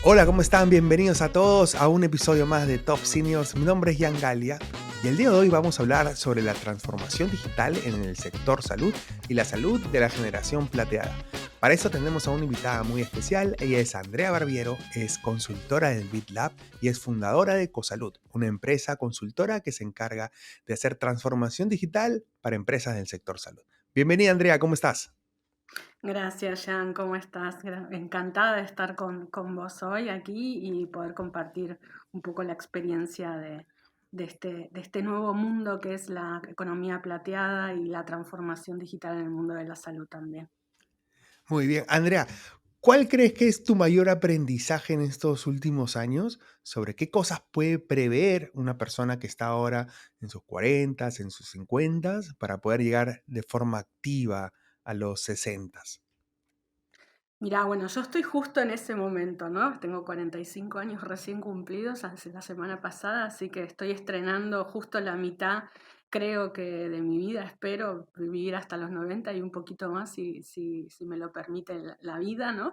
Hola, ¿cómo están? Bienvenidos a todos a un episodio más de Top Seniors. Mi nombre es Jan Galia y el día de hoy vamos a hablar sobre la transformación digital en el sector salud y la salud de la generación plateada. Para eso tenemos a una invitada muy especial. Ella es Andrea Barbiero, es consultora del BitLab y es fundadora de Cosalud, una empresa consultora que se encarga de hacer transformación digital para empresas del sector salud. Bienvenida, Andrea, ¿cómo estás? Gracias, Jan, ¿cómo estás? Encantada de estar con vos hoy aquí y poder compartir un poco la experiencia de este nuevo mundo que es la economía plateada y la transformación digital en el mundo de la salud también. Muy bien, Andrea, ¿cuál crees que es tu mayor aprendizaje en estos últimos años sobre qué cosas puede prever una persona que está ahora en sus 40, en sus 50 para poder llegar de forma activa a los 60? Mirá, bueno, yo estoy justo en ese momento, ¿no? Tengo 45 años recién cumplidos hace la semana pasada, así que estoy estrenando justo la mitad, creo que de mi vida. Espero vivir hasta los 90 y un poquito más si me lo permite la vida, ¿no?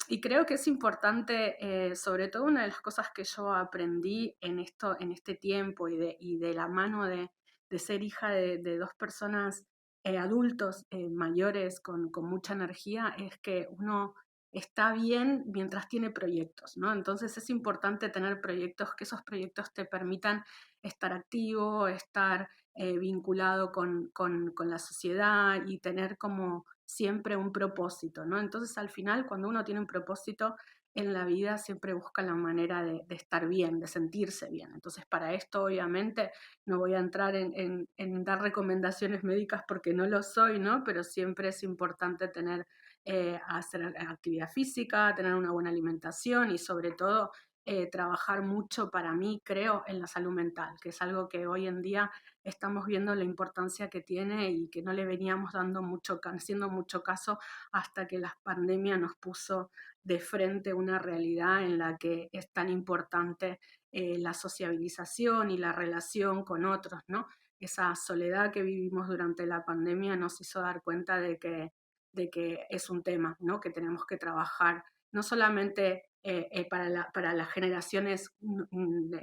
Y creo que es importante, sobre todo una de las cosas que yo aprendí en este tiempo y de la mano de ser hija de dos personas adultos mayores con mucha energía, es que uno está bien mientras tiene proyectos, ¿no? Entonces es importante tener proyectos, que esos proyectos te permitan estar activo, estar vinculado con la sociedad y tener como siempre un propósito, ¿no? Entonces al final, cuando uno tiene un propósito en la vida, siempre busca la manera de estar bien, de sentirse bien. Entonces para esto, obviamente, no voy a entrar en dar recomendaciones médicas porque no lo soy, ¿no? Pero siempre es importante hacer actividad física, tener una buena alimentación y sobre todo trabajar mucho para mí, creo, en la salud mental, que es algo que hoy en día estamos viendo la importancia que tiene y que no le veníamos haciendo mucho caso hasta que la pandemia nos puso de frente una realidad en la que es tan importante la sociabilización y la relación con otros, ¿no? Esa soledad que vivimos durante la pandemia nos hizo dar cuenta de que es un tema, ¿no? Que tenemos que trabajar no solamente para las generaciones,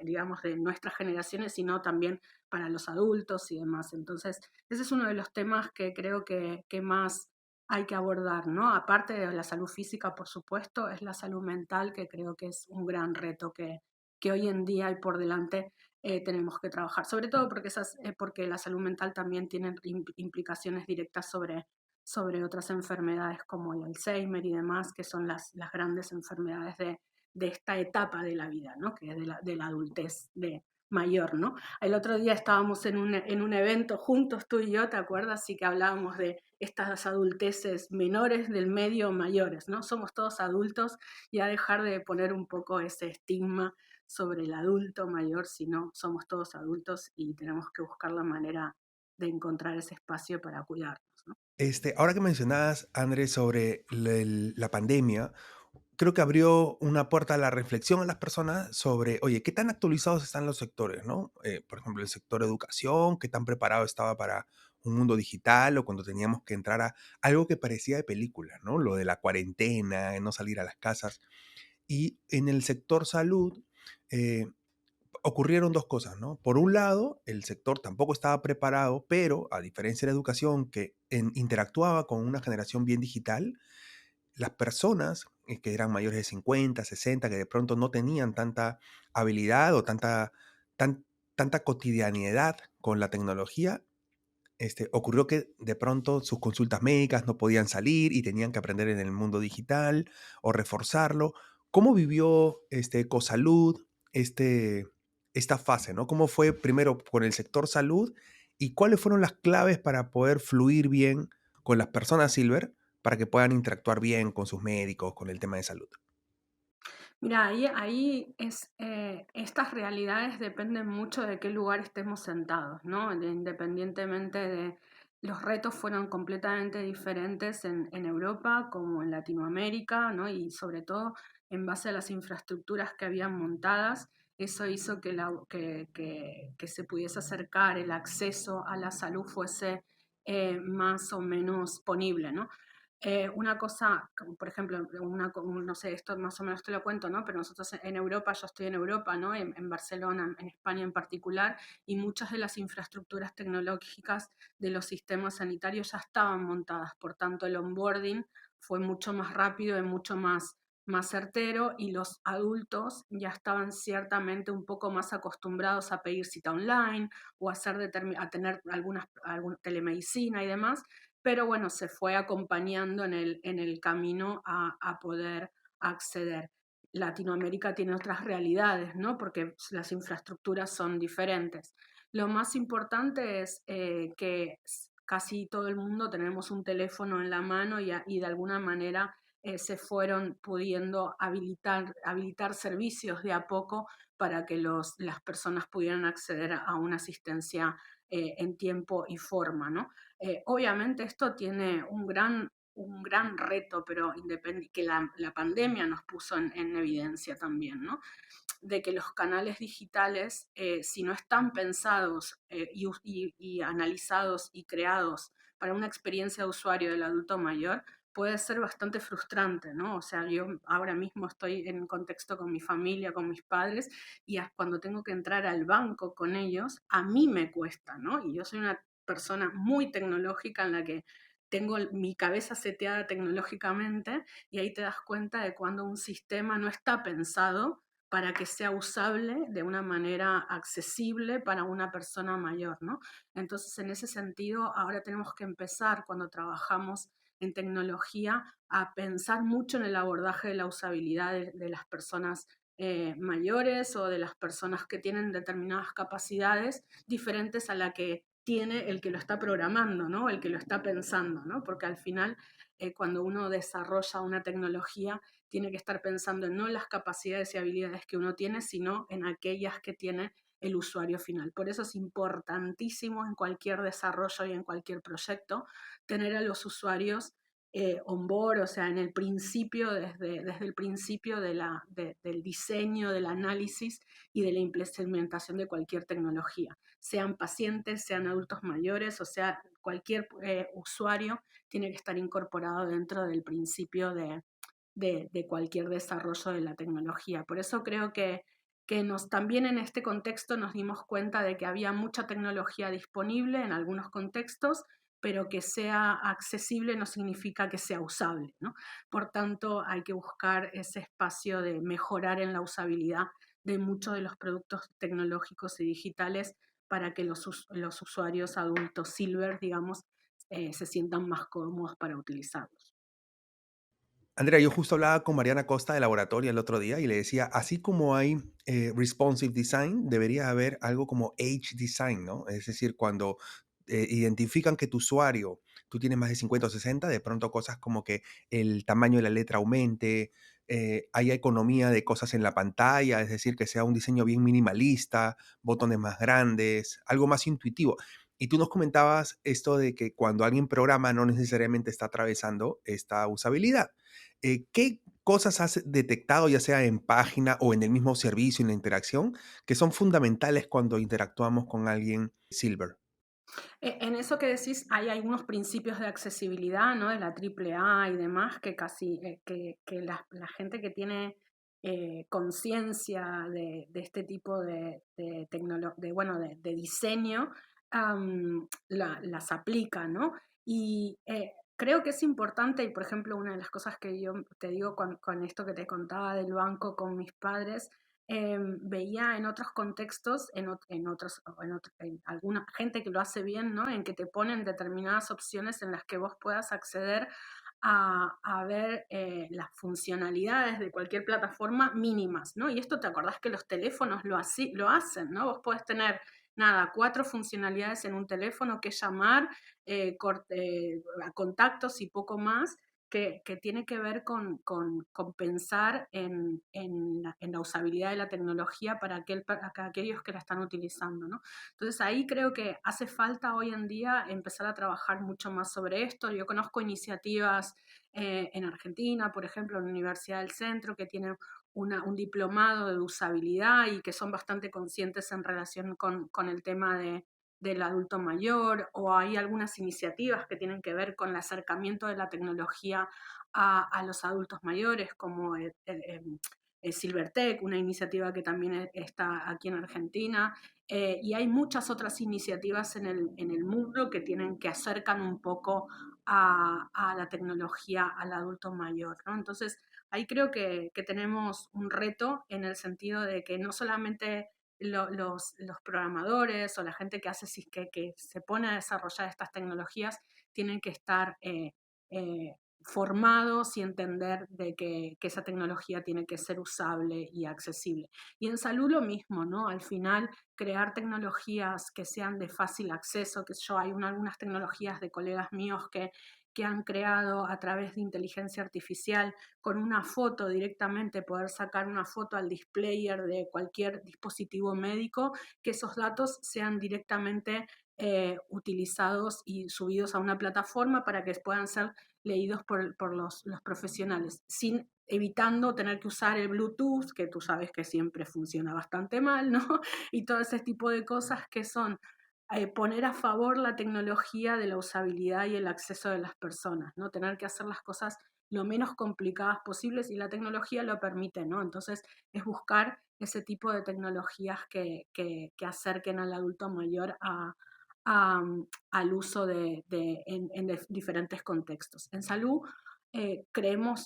digamos, de nuestras generaciones, sino también para los adultos y demás. Entonces, ese es uno de los temas que creo que más hay que abordar, ¿no? Aparte de la salud física, por supuesto, es la salud mental, que creo que es un gran reto que hoy en día y por delante tenemos que trabajar, sobre todo porque la salud mental también tiene implicaciones directas sobre otras enfermedades como el Alzheimer y demás, que son las grandes enfermedades de esta etapa de la vida, ¿no? Que es de la adultez mayor, ¿no? El otro día estábamos en un evento juntos, tú y yo, ¿te acuerdas? Y que hablábamos de estas adulteces menores, del medio, mayores, ¿no? Somos todos adultos y a dejar de poner un poco ese estigma sobre el adulto mayor, sino somos todos adultos y tenemos que buscar la manera de encontrar ese espacio para cuidarnos, ¿no? Ahora que mencionabas, Andrés, sobre la pandemia, creo que abrió una puerta a la reflexión a las personas sobre, oye, ¿qué tan actualizados están los sectores, no? Por ejemplo, el sector educación, ¿qué tan preparado estaba para un mundo digital o cuando teníamos que entrar a algo que parecía de película, ¿no? Lo de la cuarentena, no salir a las casas. Y en el sector salud, eh, ocurrieron dos cosas, ¿no? Por un lado, el sector tampoco estaba preparado, pero a diferencia de la educación que interactuaba con una generación bien digital, las personas que eran mayores de 50, 60, que de pronto no tenían tanta habilidad o tan- tanta cotidianidad con la tecnología, ocurrió que de pronto sus consultas médicas no podían salir y tenían que aprender en el mundo digital o reforzarlo. ¿Cómo vivió Ecosalud este, esta fase, ¿no? ¿Cómo fue primero con el sector salud y cuáles fueron las claves para poder fluir bien con las personas Silver para que puedan interactuar bien con sus médicos, con el tema de salud? Mira, ahí estas realidades dependen mucho de qué lugar estemos sentados, ¿no? Independientemente de los retos fueron completamente diferentes en Europa como en Latinoamérica, ¿no? Y sobre todo en base a las infraestructuras que habían montadas, eso hizo que se pudiese acercar, el acceso a la salud fuese más o menos ponible, ¿no? Una cosa, como por ejemplo, no sé, esto más o menos te lo cuento, ¿no? Pero nosotros en Europa, yo estoy en Europa, ¿no? En Barcelona, en España en particular, y muchas de las infraestructuras tecnológicas de los sistemas sanitarios ya estaban montadas. Por tanto, el onboarding fue mucho más rápido y mucho más certero, y los adultos ya estaban ciertamente un poco más acostumbrados a pedir cita online o a tener alguna telemedicina y demás, pero bueno, se fue acompañando en el camino a poder acceder. Latinoamérica tiene otras realidades, ¿no? Porque las infraestructuras son diferentes. Lo más importante es que casi todo el mundo tenemos un teléfono en la mano y de alguna manera se fueron pudiendo habilitar servicios de a poco para que las personas pudieran acceder a una asistencia en tiempo y forma, ¿no? Obviamente esto tiene un gran reto, pero que la pandemia nos puso en evidencia también, ¿no? De que los canales digitales, si no están pensados y analizados y creados para una experiencia de usuario del adulto mayor, puede ser bastante frustrante, ¿no? O sea, yo ahora mismo estoy en contexto con mi familia, con mis padres, y cuando tengo que entrar al banco con ellos, a mí me cuesta, ¿no? Y yo soy una persona muy tecnológica en la que tengo mi cabeza seteada tecnológicamente, y ahí te das cuenta de cuando un sistema no está pensado para que sea usable de una manera accesible para una persona mayor, ¿no? Entonces, en ese sentido, ahora tenemos que empezar, cuando trabajamos en tecnología, a pensar mucho en el abordaje de la usabilidad de las personas mayores, o de las personas que tienen determinadas capacidades diferentes a la que tiene el que lo está programando, ¿no? El que lo está pensando, ¿no? Porque al final, cuando uno desarrolla una tecnología, tiene que estar pensando no en las capacidades y habilidades que uno tiene, sino en aquellas que tiene el usuario final. Por eso es importantísimo en cualquier desarrollo y en cualquier proyecto tener a los usuarios on board, o sea, en el principio, desde el principio del diseño, del análisis y de la implementación de cualquier tecnología. Sean pacientes, sean adultos mayores, o sea, cualquier usuario tiene que estar incorporado dentro del principio de cualquier desarrollo de la tecnología. Por eso creo que también en este contexto nos dimos cuenta de que había mucha tecnología disponible en algunos contextos, pero que sea accesible no significa que sea usable, ¿no? Por tanto, hay que buscar ese espacio de mejorar en la usabilidad de muchos de los productos tecnológicos y digitales, para que los usuarios adultos silver, digamos, se sientan más cómodos para utilizarlos. Andrea, yo justo hablaba con Mariana Costa de Laboratorio el otro día y le decía, así como hay responsive design, debería haber algo como age design, ¿no? Es decir, cuando identifican que tu usuario, tú tienes más de 50 o 60, de pronto cosas como que el tamaño de la letra aumente, haya economía de cosas en la pantalla, es decir, que sea un diseño bien minimalista, botones más grandes, algo más intuitivo. Y tú nos comentabas esto de que cuando alguien programa no necesariamente está atravesando esta usabilidad. ¿Qué cosas has detectado, ya sea en página o en el mismo servicio, en la interacción, que son fundamentales cuando interactuamos con alguien Silver? En eso que decís, hay algunos principios de accesibilidad, ¿no? De la AAA y demás, que casi que la gente que tiene conciencia de este tipo bueno, de diseño, las aplica, ¿no? Y creo que es importante, y por ejemplo, una de las cosas que yo te digo con esto que te contaba del banco con mis padres, veía en otros contextos, en alguna gente que lo hace bien, ¿no? En que te ponen determinadas opciones en las que vos puedas acceder a ver las funcionalidades de cualquier plataforma mínimas, ¿no? Y esto te acordás que los teléfonos lo hacen, ¿no? Vos podés tener, nada, 4 funcionalidades en un teléfono, que es llamar, a contactos y poco más, que tiene que ver con pensar en la usabilidad de la tecnología para aquellos que la están utilizando, ¿no? Entonces ahí creo que hace falta hoy en día empezar a trabajar mucho más sobre esto. Yo conozco iniciativas en Argentina, por ejemplo, en la Universidad del Centro, que tienen un diplomado de usabilidad y que son bastante conscientes en relación con el tema del adulto mayor, o hay algunas iniciativas que tienen que ver con el acercamiento de la tecnología a los adultos mayores, como Silvertech, una iniciativa que también está aquí en Argentina, y hay muchas otras iniciativas en el mundo que acercan un poco a la tecnología al adulto mayor, ¿no? Entonces, ahí creo que tenemos un reto en el sentido de que no solamente los programadores o la gente que hace que se pone a desarrollar estas tecnologías tienen que estar eh, formados y entender de que esa tecnología tiene que ser usable y accesible. Y en salud lo mismo, ¿no? Al final, crear tecnologías que sean de fácil acceso, que yo hay algunas tecnologías de colegas míos que han creado a través de inteligencia artificial con una foto directamente, poder sacar una foto al displayer de cualquier dispositivo médico, que esos datos sean directamente utilizados y subidos a una plataforma para que puedan ser leídos por los profesionales, sin evitando tener que usar el Bluetooth, que tú sabes que siempre funciona bastante mal, ¿no? Y todo ese tipo de cosas que son poner a favor la tecnología de la usabilidad y el acceso de las personas, ¿no? Tener que hacer las cosas lo menos complicadas posibles y la tecnología lo permite, ¿no? Entonces es buscar ese tipo de tecnologías que acerquen al adulto mayor a, al uso en diferentes contextos. En salud,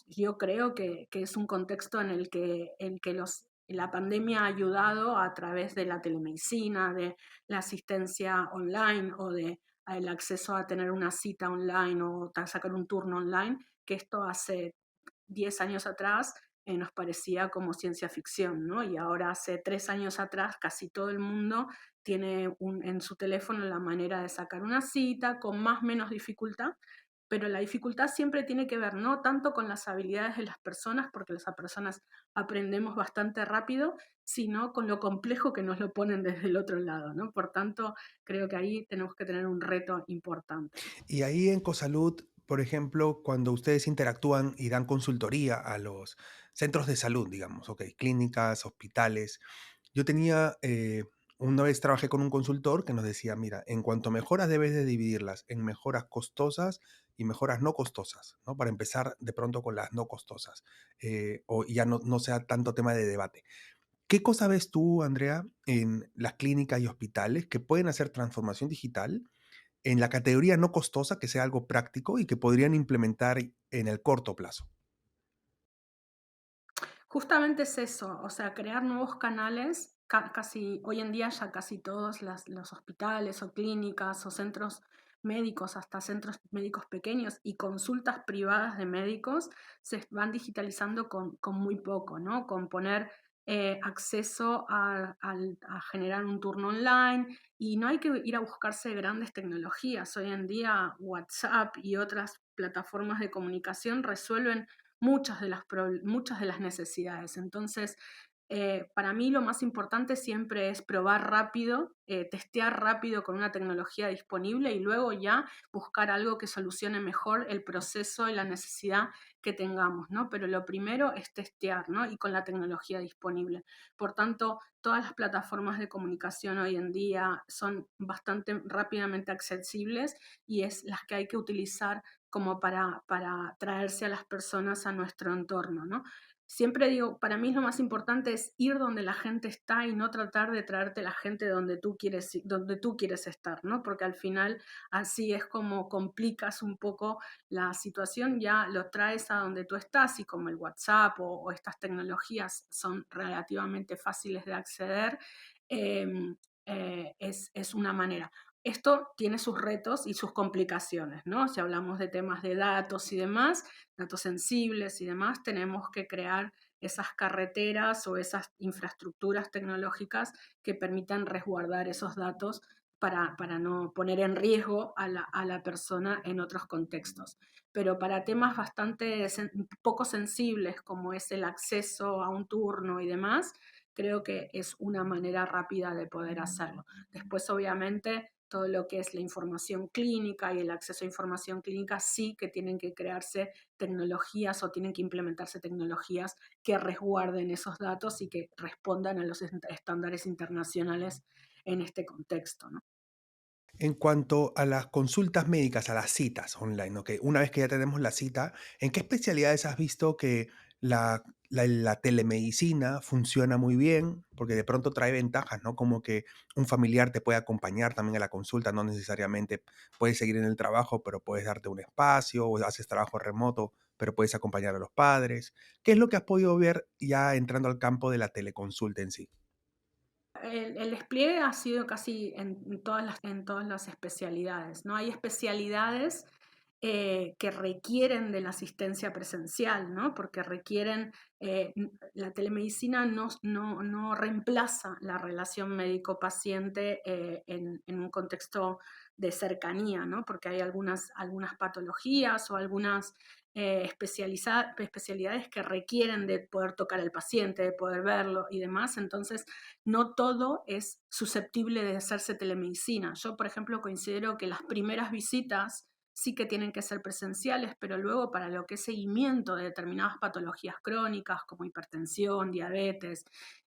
yo creo que es un contexto en que la pandemia ha ayudado a través de la telemedicina, de la asistencia online o de el acceso a tener una cita online o sacar un turno online, que esto hace 10 años atrás nos parecía como ciencia ficción, ¿no? Y ahora hace 3 años atrás casi todo el mundo tiene en su teléfono la manera de sacar una cita con más o menos dificultad, pero la dificultad siempre tiene que ver no tanto con las habilidades de las personas, porque las personas aprendemos bastante rápido, sino con lo complejo que nos lo ponen desde el otro lado, ¿no? Por tanto, creo que ahí tenemos que tener un reto importante. Y ahí en Cosalud, por ejemplo, cuando ustedes interactúan y dan consultoría a los centros de salud, digamos, ok, clínicas, hospitales, yo tenía, una vez trabajé con un consultor que nos decía, mira, en cuanto a mejoras debes de dividirlas en mejoras costosas y mejoras no costosas, ¿no? Para empezar de pronto con las no costosas, o ya no sea tanto tema de debate. ¿Qué cosa ves tú, Andrea, en las clínicas y hospitales que pueden hacer transformación digital en la categoría no costosa, que sea algo práctico y que podrían implementar en el corto plazo? Justamente es eso, o sea, crear nuevos canales. Casi, hoy en día ya casi todos los hospitales o clínicas o centros médicos, hasta centros médicos pequeños y consultas privadas de médicos se van digitalizando con muy poco, ¿no? Con poner acceso a generar un turno online y no hay que ir a buscarse grandes tecnologías. Hoy en día WhatsApp y otras plataformas de comunicación resuelven muchas de las necesidades. Entonces, para mí lo más importante siempre es probar rápido, testear rápido con una tecnología disponible y luego ya buscar algo que solucione mejor el proceso y la necesidad que tengamos, ¿no? Pero lo primero es testear, ¿no? Y con la tecnología disponible. Por tanto, todas las plataformas de comunicación hoy en día son bastante rápidamente accesibles y es las que hay que utilizar como para traerse a las personas a nuestro entorno, ¿no? Siempre digo, para mí lo más importante es ir donde la gente está y no tratar de traerte la gente donde tú quieres estar, ¿no? Porque al final así es como complicas un poco la situación, ya lo traes a donde tú estás y como el WhatsApp o estas tecnologías son relativamente fáciles de acceder, eh, es una manera. Esto tiene sus retos y sus complicaciones, ¿no? Si hablamos de temas de datos y demás, datos sensibles y demás, tenemos que crear esas carreteras o esas infraestructuras tecnológicas que permitan resguardar esos datos para no poner en riesgo a la persona en otros contextos. Pero para temas bastante poco sensibles como es el acceso a un turno y demás, creo que es una manera rápida de poder hacerlo. Después, obviamente, todo lo que es la información clínica y el acceso a información clínica sí que tienen que crearse tecnologías o tienen que implementarse tecnologías que resguarden esos datos y que respondan a los estándares internacionales en este contexto, ¿no? En cuanto a las consultas médicas, a las citas online, ¿ok? Una vez que ya tenemos la cita, ¿en qué especialidades has visto que la telemedicina funciona muy bien? Porque de pronto trae ventajas, ¿no? Como que un familiar te puede acompañar también a la consulta, no necesariamente puedes seguir en el trabajo, pero puedes darte un espacio, o haces trabajo remoto, pero puedes acompañar a los padres. ¿Qué es lo que has podido ver ya entrando al campo de la teleconsulta en sí? El despliegue ha sido casi en todas las especialidades, ¿no? Hay especialidades que requieren de la asistencia presencial, ¿no? Porque requieren, la telemedicina no reemplaza la relación médico-paciente en un contexto de cercanía, ¿no? Porque hay algunas patologías o algunas especialidades que requieren de poder tocar al paciente, de poder verlo y demás. Entonces, no todo es susceptible de hacerse telemedicina. Yo, por ejemplo, considero que las primeras visitas sí que tienen que ser presenciales, pero luego para lo que es seguimiento de determinadas patologías crónicas como hipertensión, diabetes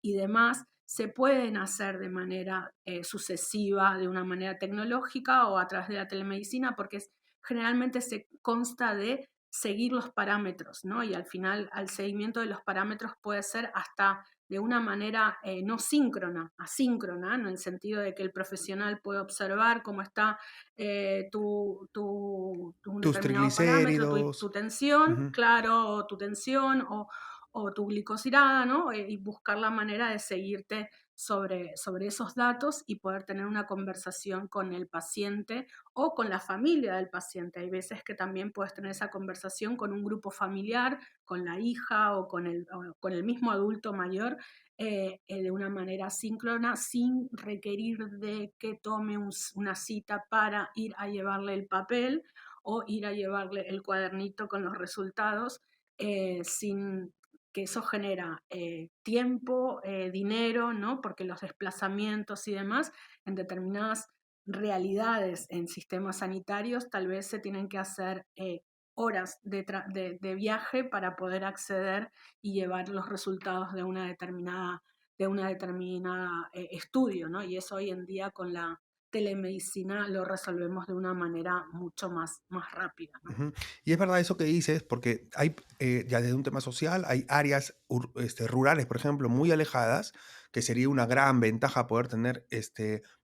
y demás, se pueden hacer de manera sucesiva, de una manera tecnológica o a través de la telemedicina, porque generalmente se consta de seguir los parámetros, ¿no? Y al final, al seguimiento de los parámetros puede ser hasta de una manera no síncrona, asíncrona, en el sentido de que el profesional puede observar cómo está un Tus determinado parámetro, triglicéridos. tu tensión, Ujú. claro, o tu tensión o tu glicosilada, ¿no? Y buscar la manera de seguirte sobre esos datos y poder tener una conversación con el paciente o con la familia del paciente. Hay veces que también puedes tener esa conversación con un grupo familiar, con la hija o con el mismo adulto mayor, de una manera síncrona, sin requerir de que tome una cita para ir a llevarle el papel o ir a llevarle el cuadernito con los resultados, sin que eso genera tiempo, dinero, ¿no? Porque los desplazamientos y demás en determinadas realidades en sistemas sanitarios tal vez se tienen que hacer horas de viaje para poder acceder y llevar los resultados de una determinada estudio, ¿no? Y eso hoy en día con la telemedicina lo resolvemos de una manera mucho más rápida, ¿no? Ujú. Y es verdad eso que dices, porque hay, ya desde un tema social, hay áreas rurales, por ejemplo, muy alejadas, que sería una gran ventaja poder tener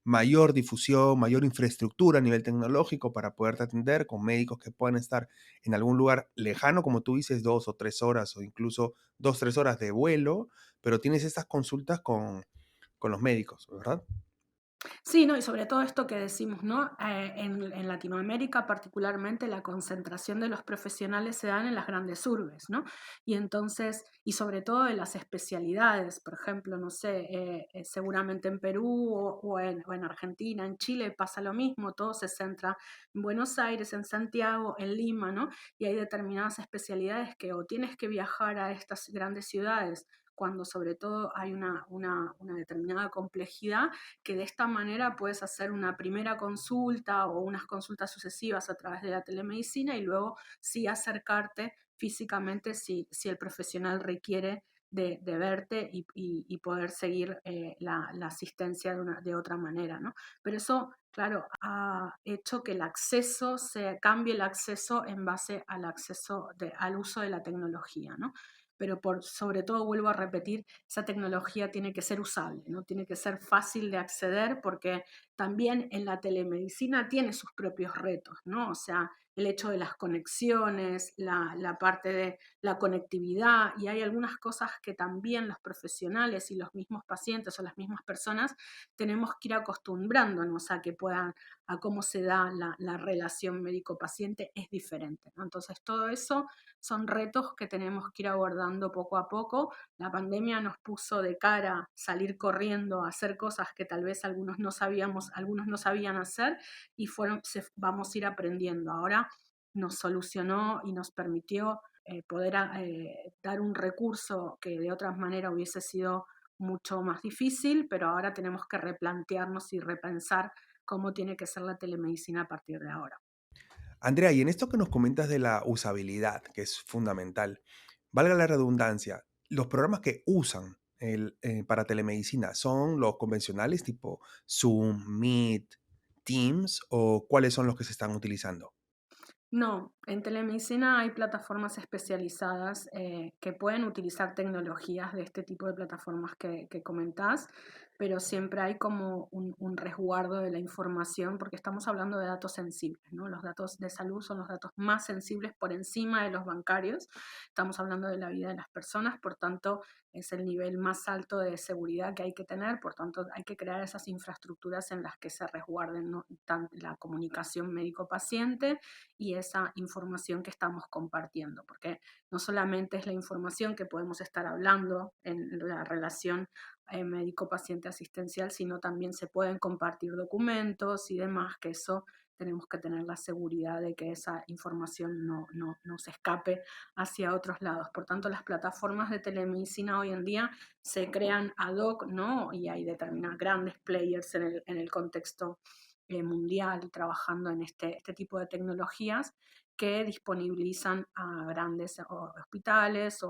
mayor difusión, mayor infraestructura a nivel tecnológico para poderte atender con médicos que puedan estar en algún lugar lejano, como tú dices, 2 o 3 horas o incluso 2, 3 horas de vuelo, pero tienes estas consultas con los médicos, ¿verdad? Sí, no, y sobre todo esto que decimos, ¿no? En Latinoamérica, particularmente, la concentración de los profesionales se dan en las grandes urbes, ¿no? Y entonces, y sobre todo de las especialidades, por ejemplo, no sé, seguramente en Perú o en Argentina, en Chile pasa lo mismo, todo se centra en Buenos Aires, en Santiago, en Lima, ¿no? Y hay determinadas especialidades que o tienes que viajar a estas grandes ciudades cuando sobre todo hay una determinada complejidad, que de esta manera puedes hacer una primera consulta o unas consultas sucesivas a través de la telemedicina y luego sí acercarte físicamente si el profesional requiere de verte y poder seguir la asistencia de otra manera, ¿no? Pero eso, claro, ha hecho que el acceso se cambie el acceso en base al uso de la tecnología, ¿no? Pero sobre todo, vuelvo a repetir, esa tecnología tiene que ser usable, ¿no? Tiene que ser fácil de acceder porque también en la telemedicina tiene sus propios retos, ¿no? O sea, el hecho de las conexiones, la parte de la conectividad, y hay algunas cosas que también los profesionales y los mismos pacientes o las mismas personas tenemos que ir acostumbrándonos a que puedan, a cómo se da la relación médico-paciente es diferente, ¿no? Entonces, todo eso son retos que tenemos que ir abordando poco a poco. La pandemia nos puso de cara salir corriendo a hacer cosas que tal vez algunos no sabíamos, algunos no sabían hacer y vamos a ir aprendiendo. Ahora nos solucionó y nos permitió poder dar un recurso que de otra manera hubiese sido mucho más difícil, pero ahora tenemos que replantearnos y repensar cómo tiene que ser la telemedicina a partir de ahora. Andrea, y en esto que nos comentas de la usabilidad, que es fundamental, valga la redundancia, los programas que usan para telemedicina son los convencionales tipo Zoom, Meet, Teams o cuáles son los que se están utilizando? No, en telemedicina hay plataformas especializadas que pueden utilizar tecnologías de este tipo de plataformas que comentás, pero siempre hay como un resguardo de la información porque estamos hablando de datos sensibles, ¿no? Los datos de salud son los datos más sensibles por encima de los bancarios. Estamos hablando de la vida de las personas, por tanto es el nivel más alto de seguridad que hay que tener, por tanto hay que crear esas infraestructuras en las que se resguarden, ¿no?, la comunicación médico-paciente y esa información que estamos compartiendo, porque no solamente es la información que podemos estar hablando en la relación médico-paciente asistencial, sino también se pueden compartir documentos y demás, que eso tenemos que tener la seguridad de que esa información no se escape hacia otros lados. Por tanto, las plataformas de telemedicina hoy en día se crean ad hoc, ¿no? Y hay determinados grandes players en el contexto mundial trabajando en este tipo de tecnologías que disponibilizan a grandes hospitales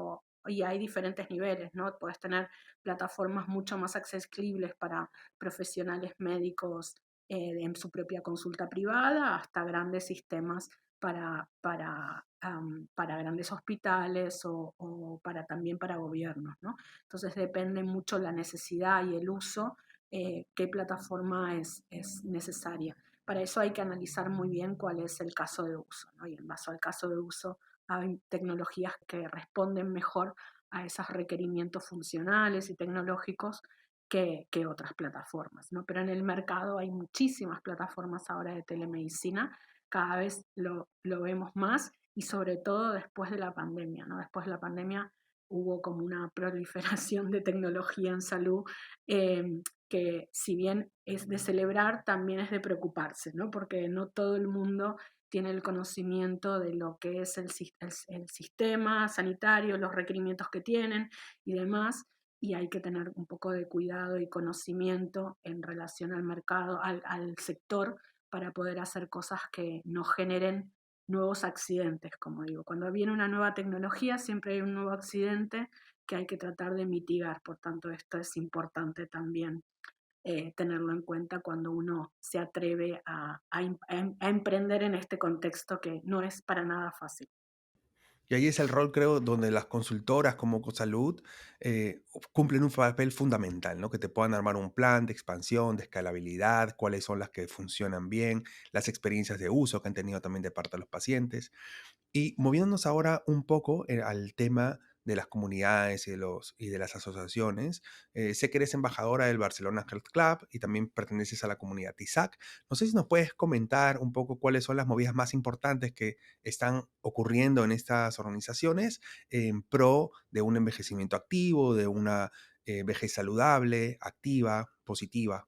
y hay diferentes niveles, ¿no? Puedes tener plataformas mucho más accesibles para profesionales médicos en su propia consulta privada hasta grandes sistemas para grandes hospitales o también para gobiernos, ¿no? Entonces depende mucho la necesidad y el uso qué plataforma es necesaria. Para eso hay que analizar muy bien cuál es el caso de uso, ¿no? Y en base al caso de uso hay tecnologías que responden mejor a esos requerimientos funcionales y tecnológicos que otras plataformas, ¿no? Pero en el mercado hay muchísimas plataformas ahora de telemedicina, cada vez lo vemos más y sobre todo después de la pandemia, ¿no? Después de la pandemia hubo como una proliferación de tecnología en salud que si bien es de celebrar, también es de preocuparse, ¿no? Porque no todo el mundo tiene el conocimiento de lo que es el sistema sanitario, los requerimientos que tienen y demás, y hay que tener un poco de cuidado y conocimiento en relación al mercado, al sector, para poder hacer cosas que no generen nuevos accidentes, como digo. Cuando viene una nueva tecnología, siempre hay un nuevo accidente que hay que tratar de mitigar, por tanto, esto es importante también tenerlo en cuenta cuando uno se atreve a emprender en este contexto que no es para nada fácil. Y ahí es el rol, creo, donde las consultoras como Cosalud cumplen un papel fundamental, ¿no? Que te puedan armar un plan de expansión, de escalabilidad, cuáles son las que funcionan bien, las experiencias de uso que han tenido también de parte de los pacientes. Y moviéndonos ahora un poco al tema de las comunidades y de las asociaciones, sé que eres embajadora del Barcelona Health Club y también perteneces a la comunidad ISAC. No sé si nos puedes comentar un poco cuáles son las movidas más importantes que están ocurriendo en estas organizaciones en pro de un envejecimiento activo, de una vejez saludable, activa, positiva.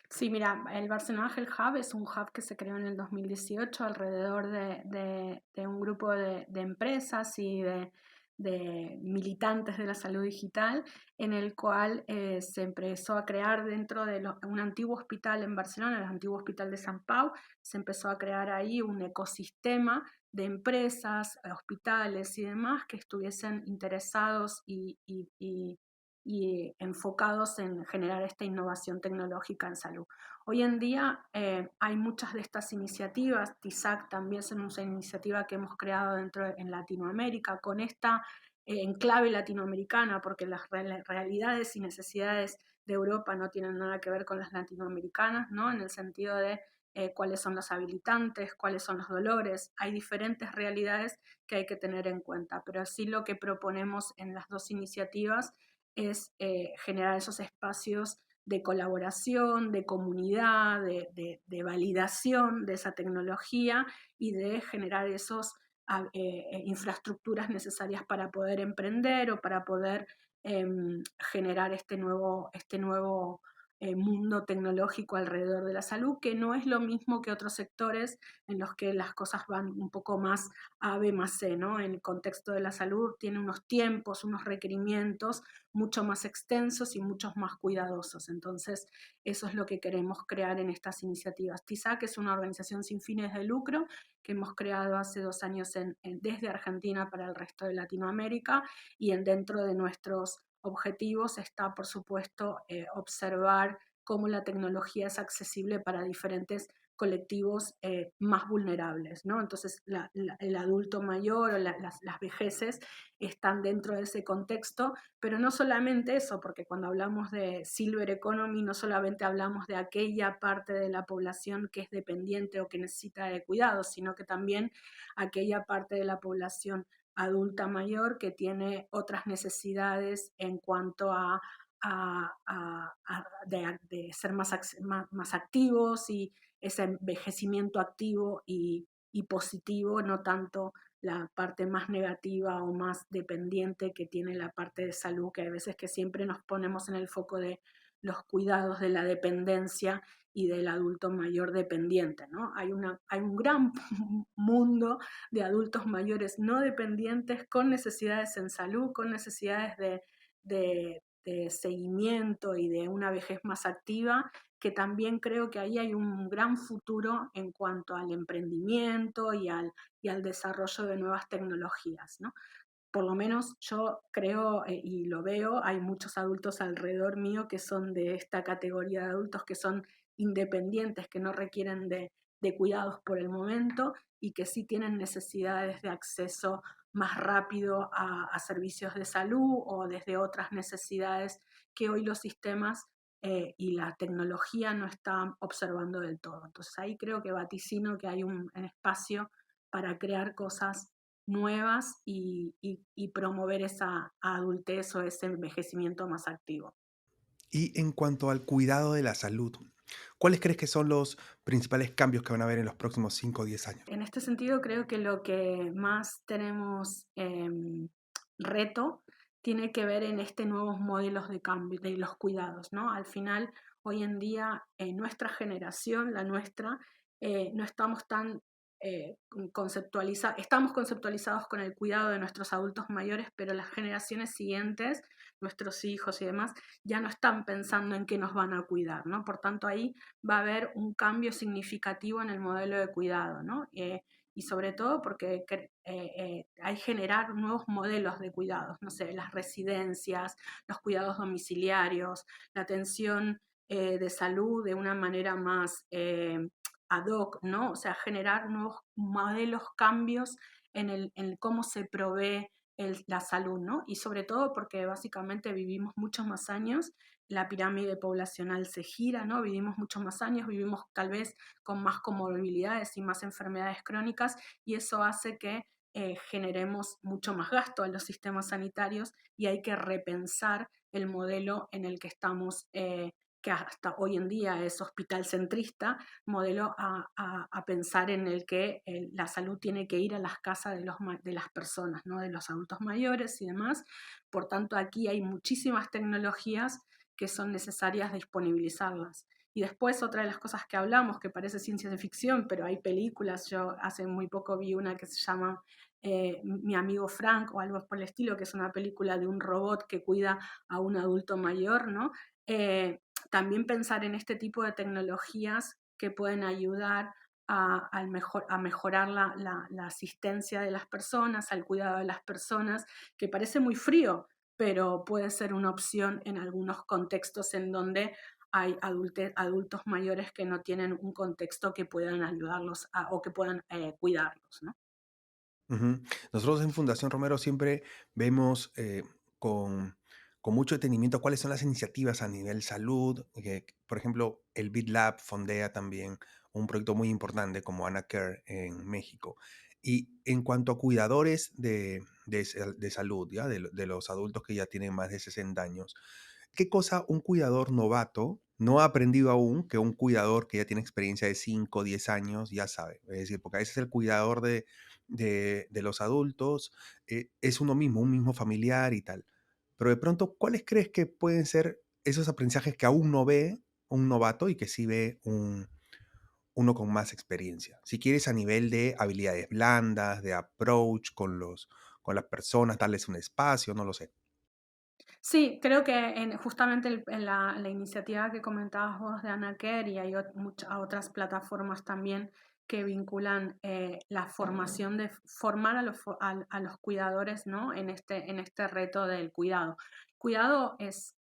Sí, mira, el Barcelona Health Hub es un hub que se creó en el 2018 alrededor de un grupo de empresas y de militantes de la salud digital, en el cual se empezó a crear dentro de un antiguo hospital en Barcelona, el antiguo hospital de Sant Pau, se empezó a crear ahí un ecosistema de empresas, hospitales y demás que estuviesen interesados y enfocados en generar esta innovación tecnológica en salud. Hoy en día hay muchas de estas iniciativas, TISAC también es una iniciativa que hemos creado en Latinoamérica con esta enclave latinoamericana, porque las realidades y necesidades de Europa no tienen nada que ver con las latinoamericanas, ¿no? En el sentido de cuáles son los habilitantes, cuáles son los dolores. Hay diferentes realidades que hay que tener en cuenta, pero sí lo que proponemos en las dos iniciativas es generar esos espacios de colaboración, de comunidad, de validación de esa tecnología y de generar esas infraestructuras necesarias para poder emprender o para poder generar este nuevo mundo tecnológico alrededor de la salud, que no es lo mismo que otros sectores en los que las cosas van un poco más A, B más C, ¿no? En el contexto de la salud tiene unos tiempos, unos requerimientos mucho más extensos y muchos más cuidadosos. Entonces, eso es lo que queremos crear en estas iniciativas. TISAC es una organización sin fines de lucro que hemos creado hace 2 años desde Argentina para el resto de Latinoamérica y dentro de nuestros objetivos está, por supuesto, observar cómo la tecnología es accesible para diferentes colectivos más vulnerables, ¿no? Entonces, el adulto mayor o las vejeces están dentro de ese contexto, pero no solamente eso, porque cuando hablamos de Silver Economy, no solamente hablamos de aquella parte de la población que es dependiente o que necesita de cuidados, sino que también aquella parte de la población adulta mayor que tiene otras necesidades en cuanto de ser más activos y ese envejecimiento activo y positivo, no tanto la parte más negativa o más dependiente que tiene la parte de salud, que hay veces que siempre nos ponemos en el foco de los cuidados de la dependencia y del adulto mayor dependiente, ¿no? Hay un gran mundo de adultos mayores no dependientes con necesidades en salud, con necesidades de seguimiento y de una vejez más activa, que también creo que ahí hay un gran futuro en cuanto al emprendimiento y al desarrollo de nuevas tecnologías, ¿no? Por lo menos yo creo y lo veo, hay muchos adultos alrededor mío que son de esta categoría de adultos que son independientes, que no requieren de cuidados por el momento y que sí tienen necesidades de acceso más rápido a servicios de salud o desde otras necesidades que hoy los sistemas y la tecnología no están observando del todo. Entonces ahí creo que vaticino que hay un espacio para crear cosas nuevas y promover esa adultez o ese envejecimiento más activo. Y en cuanto al cuidado de la salud, ¿cuáles crees que son los principales cambios que van a haber en los próximos 5 o 10 años? En este sentido, creo que lo que más tenemos reto tiene que ver en este nuevos modelos de cambio de los cuidados, ¿no? Al final, hoy en día, nuestra generación, la nuestra, no estamos tan estamos conceptualizados con el cuidado de nuestros adultos mayores, pero las generaciones siguientes, nuestros hijos y demás, ya no están pensando en qué nos van a cuidar, ¿no? Por tanto, ahí va a haber un cambio significativo en el modelo de cuidado, ¿no? Y sobre todo porque hay generar nuevos modelos de cuidados, no sé, las residencias, los cuidados domiciliarios, la atención de salud de una manera más ad hoc, ¿no? O sea, generar nuevos modelos, cambios en cómo se provee la salud, ¿no? Y sobre todo porque básicamente vivimos muchos más años, la pirámide poblacional se gira, ¿no? Vivimos muchos más años, vivimos tal vez con más comorbilidades y más enfermedades crónicas y eso hace que generemos mucho más gasto en los sistemas sanitarios y hay que repensar el modelo en el que estamos, que hasta hoy en día es hospital centrista, modelo a pensar en el que la salud tiene que ir a las casas de las personas, ¿no? De los adultos mayores y demás. Por tanto, aquí hay muchísimas tecnologías que son necesarias disponibilizarlas. Y después otra de las cosas que hablamos, que parece ciencia de ficción, pero hay películas, yo hace muy poco vi una que se llama Mi amigo Frank o algo por el estilo, que es una película de un robot que cuida a un adulto mayor, ¿no? También pensar en este tipo de tecnologías que pueden ayudar a mejorar la asistencia de las personas, al cuidado de las personas, que parece muy frío, pero puede ser una opción en algunos contextos en donde hay adultos mayores que no tienen un contexto que puedan ayudarlos o que puedan cuidarlos, ¿no? Ujú. Nosotros en Fundación Romero siempre vemos con mucho detenimiento cuáles son las iniciativas a nivel salud. Por ejemplo, el BitLab fondea también un proyecto muy importante como AnaCare en México. Y en cuanto a cuidadores de salud, ¿ya? De los adultos que ya tienen más de 60 años, ¿qué cosa un cuidador novato no ha aprendido aún que un cuidador que ya tiene experiencia de 5 o 10 años ya sabe? Es decir, porque a veces el cuidador de los adultos es uno mismo, un mismo familiar y tal. Pero de pronto, ¿cuáles crees que pueden ser esos aprendizajes que aún no ve un novato y que sí ve uno con más experiencia? Si quieres a nivel de habilidades blandas, de approach con las personas, darles un espacio, no lo sé. Sí, creo que justamente en la iniciativa que comentabas vos de Anaker y hay muchas otras plataformas también que vinculan la formación de formar a los cuidadores, ¿no? En este reto del cuidado. Cuidado es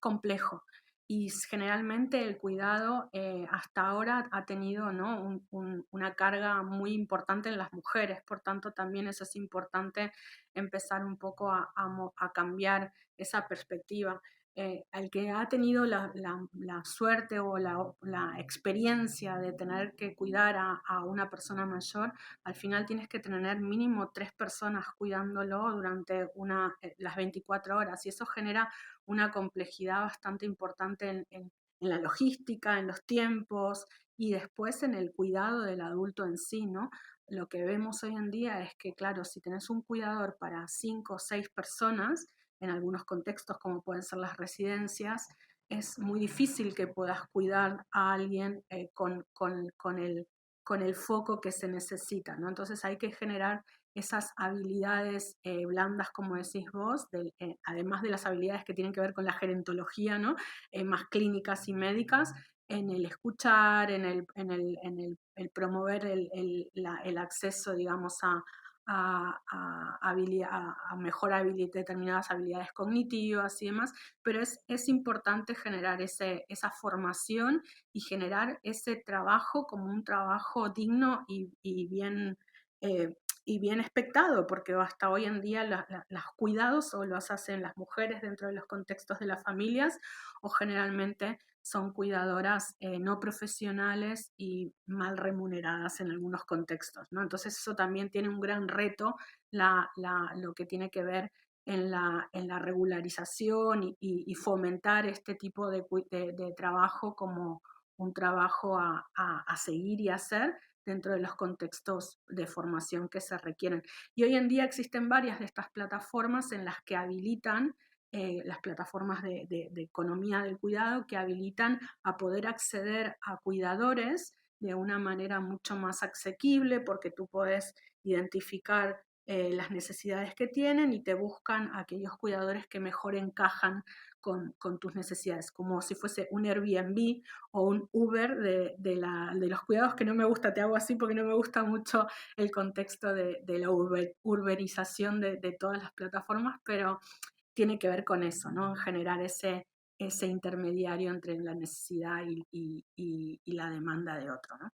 complejo. y generalmente el cuidado hasta ahora ha tenido, ¿no? Una carga muy importante en las mujeres, por tanto también eso es importante empezar un poco a cambiar esa perspectiva. Al que ha tenido la suerte o la experiencia de tener que cuidar a una persona mayor, al final tienes que tener mínimo 3 personas cuidándolo durante las 24 horas y eso genera una complejidad bastante importante en la logística, en los tiempos y después en el cuidado del adulto en sí, ¿no? Lo que vemos hoy en día es que, claro, si tenés un cuidador para 5 o 6 personas, en algunos contextos como pueden ser las residencias, es muy difícil que puedas cuidar a alguien con el foco que se necesita, ¿no? Entonces hay que generar esas habilidades blandas, como decís vos, además de las habilidades que tienen que ver con la gerontología, ¿no? Más clínicas y médicas, en el escuchar, el promover el acceso, digamos, a mejor determinadas habilidades cognitivas y demás, pero es importante generar esa formación y generar ese trabajo como un trabajo digno eh, y bien expectado, porque hasta hoy en día los cuidados o los hacen las mujeres dentro de los contextos de las familias o generalmente son cuidadoras no profesionales y mal remuneradas en algunos contextos, ¿no? Entonces eso también tiene un gran reto, lo que tiene que ver en la regularización y fomentar este tipo de trabajo como un trabajo a seguir y hacer dentro de los contextos de formación que se requieren. Y hoy en día existen varias de estas plataformas en las que habilitan las plataformas de economía del cuidado que habilitan a poder acceder a cuidadores de una manera mucho más asequible porque tú puedes identificar las necesidades que tienen y te buscan aquellos cuidadores que mejor encajan con tus necesidades, como si fuese un Airbnb o un Uber de los cuidados, que no me gusta, te hago así porque no me gusta mucho el contexto de la uberización de todas las plataformas, pero tiene que ver con eso, ¿no? Generar ese intermediario entre la necesidad y la demanda de otro, ¿no?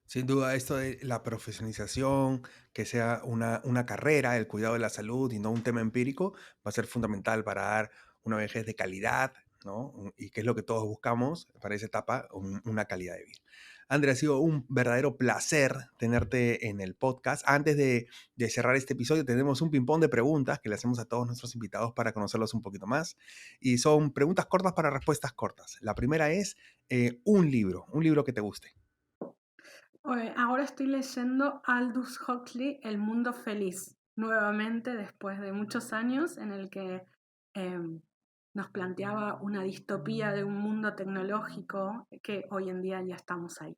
Sin duda, esto de la profesionalización, que sea una carrera, el cuidado de la salud y no un tema empírico, va a ser fundamental para dar una vejez de calidad, ¿no? Y que es lo que todos buscamos para esa etapa, una calidad de vida. Andrea, ha sido un verdadero placer tenerte en el podcast. Antes de cerrar este episodio, tenemos un ping-pong de preguntas que le hacemos a todos nuestros invitados para conocerlos un poquito más. Y son preguntas cortas para respuestas cortas. La primera es un libro que te guste. Ahora estoy leyendo Aldous Huxley, El mundo feliz, nuevamente después de muchos años en el que em, nos planteaba una distopía de un mundo tecnológico que hoy en día ya estamos ahí.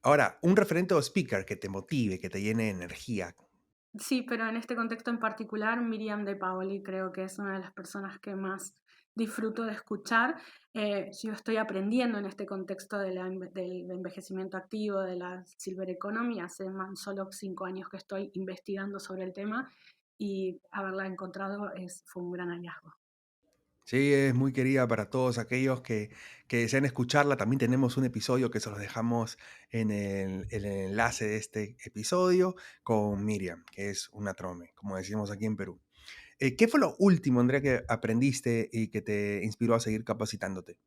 Ahora, un referente o speaker que te motive, que te llene de energía. Sí, pero en este contexto en particular, Miriam de Paoli creo que es una de las personas que más disfruto de escuchar. Yo estoy aprendiendo en este contexto del envejecimiento activo, de la Silver Economy, hace más solo 5 años que estoy investigando sobre el tema y haberla encontrado fue un gran hallazgo. Sí, es muy querida para todos aquellos que desean escucharla. También tenemos un episodio que se los dejamos en el enlace de este episodio con Miriam, que es una trome, como decimos aquí en Perú. ¿Qué fue lo último, Andrea, que aprendiste y que te inspiró a seguir capacitándote?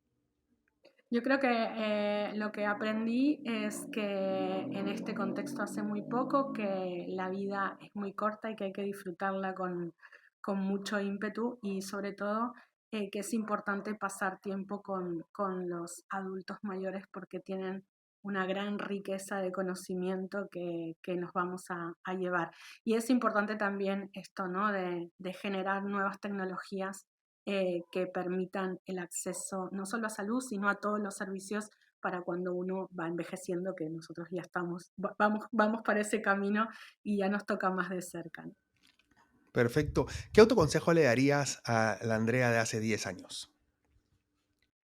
Yo creo que lo que aprendí es que en este contexto hace muy poco, que la vida es muy corta y que hay que disfrutarla con mucho ímpetu y sobre todo que es importante pasar tiempo con los adultos mayores porque tienen una gran riqueza de conocimiento que nos vamos a llevar. Y es importante también esto, ¿no? De generar nuevas tecnologías que permitan el acceso no solo a salud, sino a todos los servicios para cuando uno va envejeciendo, que nosotros ya vamos para ese camino y ya nos toca más de cerca, ¿no? Perfecto. ¿Qué autoconsejo le darías a la Andrea de hace 10 años?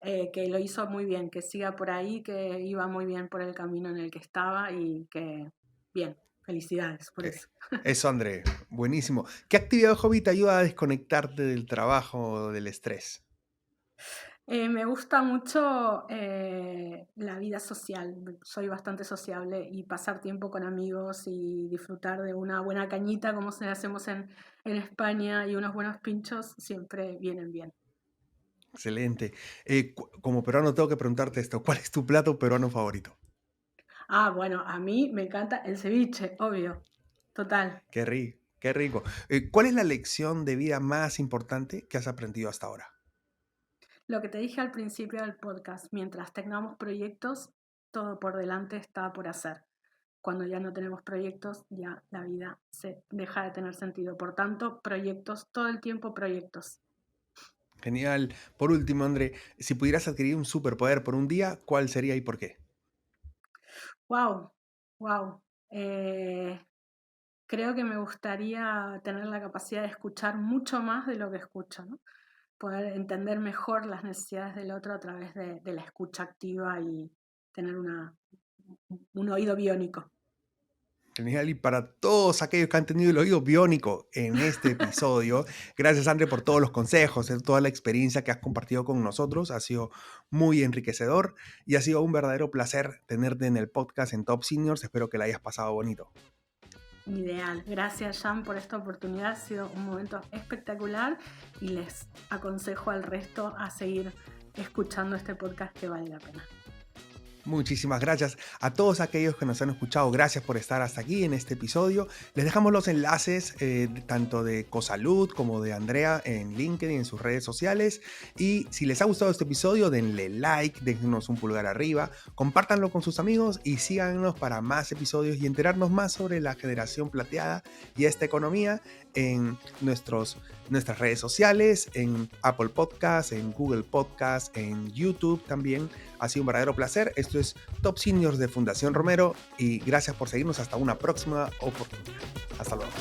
Que lo hizo muy bien, que siga por ahí, que iba muy bien por el camino en el que estaba y que, bien, felicidades por Ok. eso. Eso, André. Buenísimo. ¿Qué actividad o hobby te ayuda a desconectarte del trabajo o del estrés? Me gusta mucho la vida social. Soy bastante sociable y pasar tiempo con amigos y disfrutar de una buena cañita, como se hacemos en España, y unos buenos pinchos siempre vienen bien. Excelente. Como peruano tengo que preguntarte esto, ¿cuál es tu plato peruano favorito? Ah, bueno, a mí me encanta el ceviche, obvio, total. Qué rico, qué rico. ¿Cuál es la lección de vida más importante que has aprendido hasta ahora? Lo que te dije al principio del podcast, mientras tengamos proyectos, todo por delante está por hacer. Cuando ya no tenemos proyectos, ya la vida se deja de tener sentido. Por tanto, proyectos, todo el tiempo proyectos. Genial. Por último, André, si pudieras adquirir un superpoder por un día, ¿cuál sería y por qué? Wow, wow. Creo que me gustaría tener la capacidad de escuchar mucho más de lo que escucho, ¿no? Poder entender mejor las necesidades del otro a través de la escucha activa y tener un oído biónico. Genial. Y para todos aquellos que han tenido el oído biónico en este episodio, gracias, André, por todos los consejos, toda la experiencia que has compartido con nosotros. Ha sido muy enriquecedor y ha sido un verdadero placer tenerte en el podcast en Top Seniors. Espero que la hayas pasado bonito. Ideal. Gracias, Jan, por esta oportunidad. Ha sido un momento espectacular y les aconsejo al resto a seguir escuchando este podcast que vale la pena. Muchísimas gracias a todos aquellos que nos han escuchado. Gracias por estar hasta aquí en este episodio. Les dejamos los enlaces tanto de Cosalud como de Andrea en LinkedIn, en sus redes sociales. Y si les ha gustado este episodio, denle like, déjenos un pulgar arriba, compártanlo con sus amigos y síganos para más episodios y enterarnos más sobre la generación plateada y esta economía en nuestras redes sociales, en Apple Podcasts, en Google Podcasts, en YouTube también. Ha sido un verdadero placer. Esto es Top Seniors de Fundación Romero y gracias por seguirnos hasta una próxima oportunidad. Hasta luego.